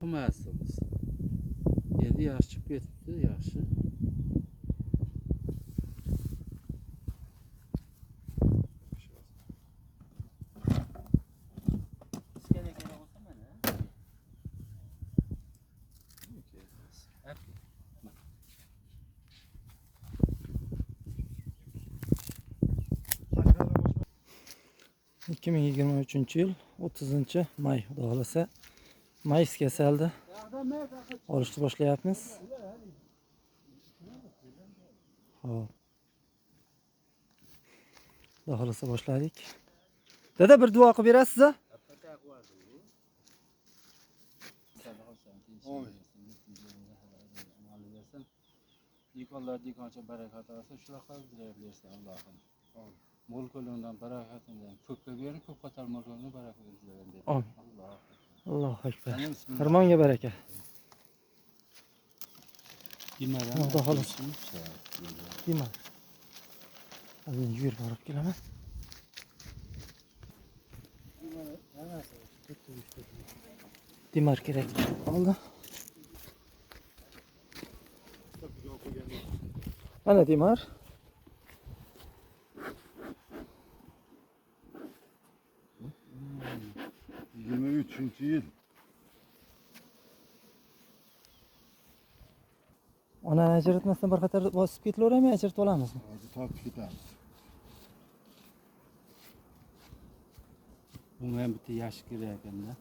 Qilmasimiz. Endi yaxshi chiqib ketibdi, yaxshi. Iskele kerak bo'lsa mana. Ikki ming yigirma uchinchi yil 30-may xudo xohlasa mayiz kesildi. Olishni boshlayapmiz. Xo'p. Xudo xohlasa boshladik. Dada bir duo qilib berasiz? Dikonlar dikoncha barakat olsa shunaqa bersin Allohim. Mulk-mulkdan barakatindan ko'pga berib, ko'p qator mulklarni barakatini tilayman dedi. Amin. Alloh. Allohu akbar. Xirmonga baraka. Dimadan Xudo xohlasa. Dima. Hadi yur borib kelaman. Dimar kerak. Oldi. Mana Dimar. Üçüncü yıl. Onani ajratmasdan bir qator bosib ketilaverammi, ajratib olamizmi? Hadi tartışıp gidelim. Bunga ham bitta yashik kerak ekanda.